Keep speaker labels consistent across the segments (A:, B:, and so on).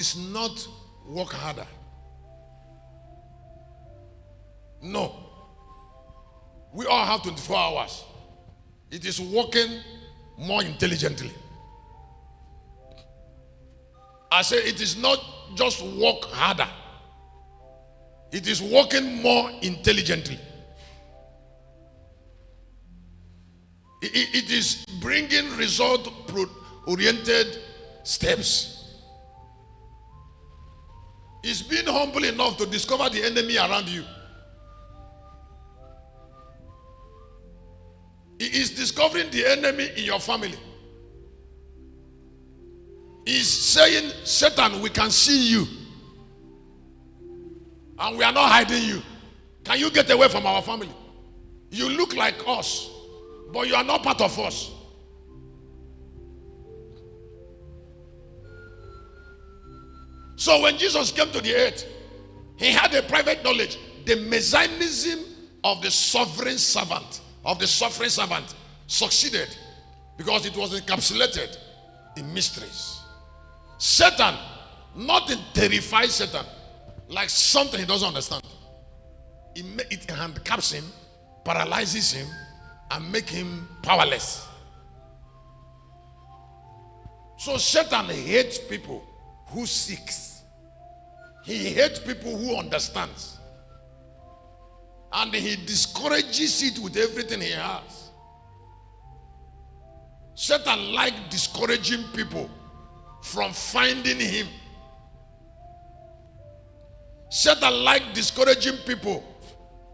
A: is not work harder. No. We all have 24 hours. It is working more intelligently. I say it is not just work harder. It is working more intelligently. It is bringing result-oriented steps. It's being humble enough to discover the enemy around you. It is discovering the enemy in your family. It's saying, Satan, we can see you. And we are not hiding you. Can you get away from our family? You look like us, but you are not part of us. So when Jesus came to the earth, he had a private knowledge. The messianism of the sovereign servant, succeeded because it was encapsulated in mysteries. Satan, nothing terrifies Satan like something he doesn't understand. It handicaps him, paralyzes him, and makes him powerless. So Satan hates people who seeks. He hates people who understands. And he discourages it with everything he has. Satan likes discouraging people from finding him. Satan likes discouraging people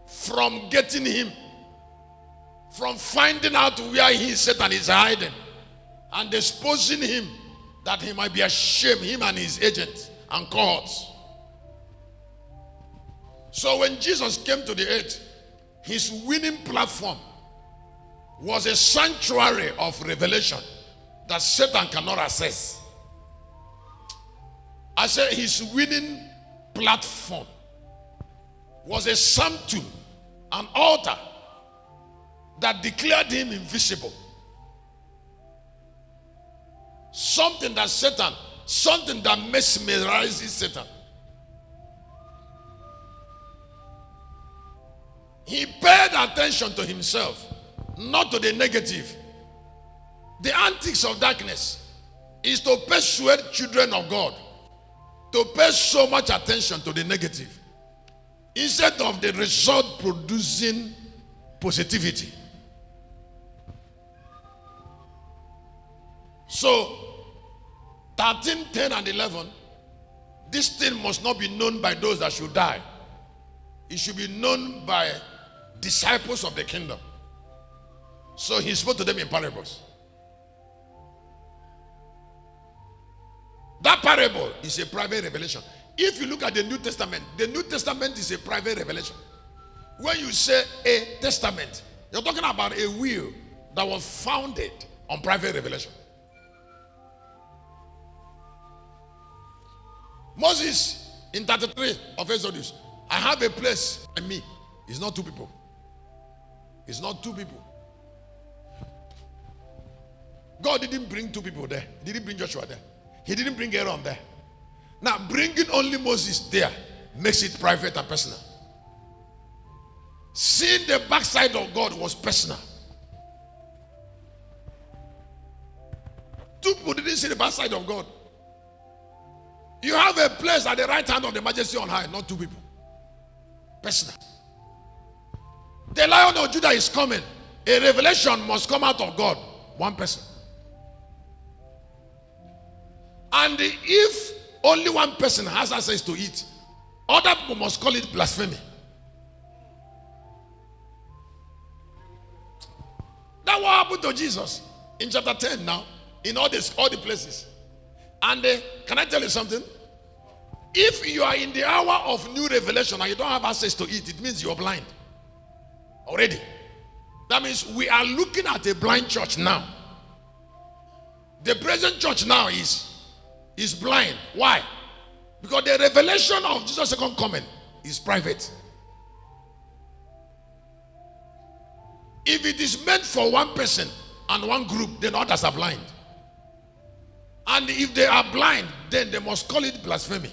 A: from getting him, from finding out where Satan is hiding, and exposing him that he might be ashamed, him and his agents and cohorts. So when Jesus came to the earth, his winning platform was a sanctuary of revelation that Satan cannot access. I said his winning platform was a sanctum, an altar that declared him invisible. Something that mesmerizes Satan. He paid attention to himself, not to the negative. The antics of darkness is to persuade children of God to pay so much attention to the negative instead of the result producing positivity. So 13, 10, and 11, this thing must not be known by those that should die. It should be known by disciples of the kingdom. So he spoke to them in parables. That parable is a private revelation. If you look at the New Testament is a private revelation. When you say a testament, you're talking about a will that was founded on private revelation. Moses in 33 of Exodus, I have a place and me. It's not two people. It's not two people. God didn't bring two people there. He didn't bring Joshua there. He didn't bring Aaron there. Now, bringing only Moses there makes it private and personal. Seeing the backside of God was personal. Two people didn't see the backside of God. You have a place at the right hand of the Majesty on high, not two people. Personal. The Lion of Judah is coming. A revelation must come out of God. One person. And if only one person has access to it, other people must call it blasphemy. That's what happened to Jesus in chapter 10 now, in all the places. And can I tell you something? If you are in the hour of new revelation and you don't have access to it, it means you're blind already. That means we are looking at a blind church now. The present church now is blind. Why? Because the revelation of Jesus' second coming is private. If it is meant for one person and one group, then others are blind. And if they are blind, then they must call it blasphemy.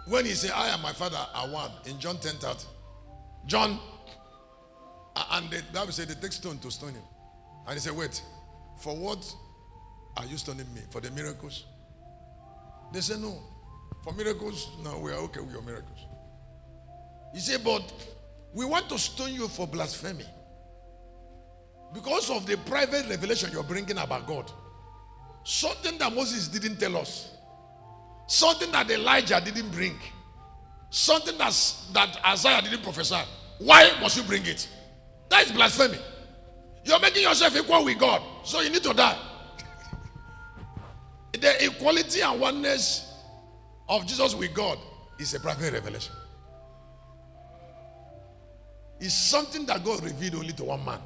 A: When he said, I and my Father are one, in John 10:30, John, and the Bible said they take stone to stone him. And he said, wait, for what are you stoning me? For the miracles? They said, no. For miracles, no, we are okay with your miracles. He said, but we want to stone you for blasphemy. Because of the private revelation you're bringing about God. Something that Moses didn't tell us. Something that Elijah didn't bring. Something that Isaiah didn't prophesy. Why must you bring it? That is blasphemy. You're making yourself equal with God. So you need to die. The equality and oneness of Jesus with God is a private revelation. It's something that God revealed only to one man.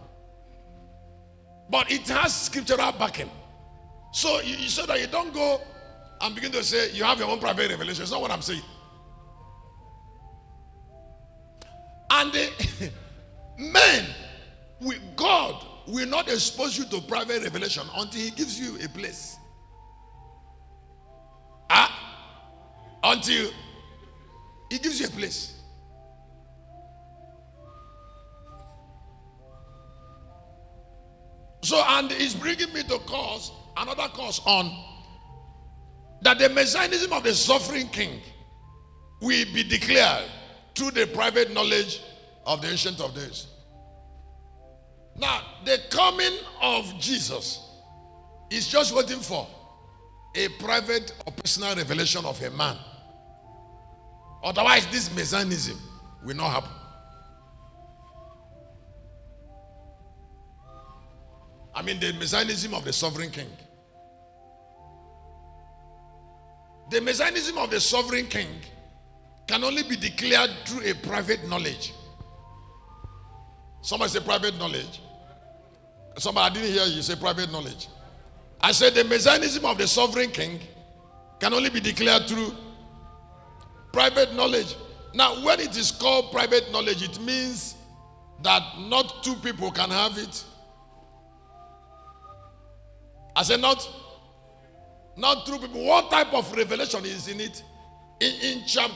A: But it has scriptural backing. So that you don't go and begin to say you have your own private revelation. It's not what I'm saying. And the men with God will not expose you to private revelation until he gives you a place. Until he gives you a place. So, and it's bringing me to another course on that the messianism of the suffering king will be declared through the private knowledge of the Ancient of Days. Now, the coming of Jesus is just waiting for a private or personal revelation of a man. Otherwise, this messianism will not happen. I mean, the messianism of the sovereign king. The messianism of the sovereign king can only be declared through a private knowledge. Somebody say private knowledge. Somebody, I didn't hear you say private knowledge. I said the messianism of the sovereign king can only be declared through private knowledge. Now, when it is called private knowledge, it means that not two people can have it. I said not two people. What type of revelation is in it? In chapter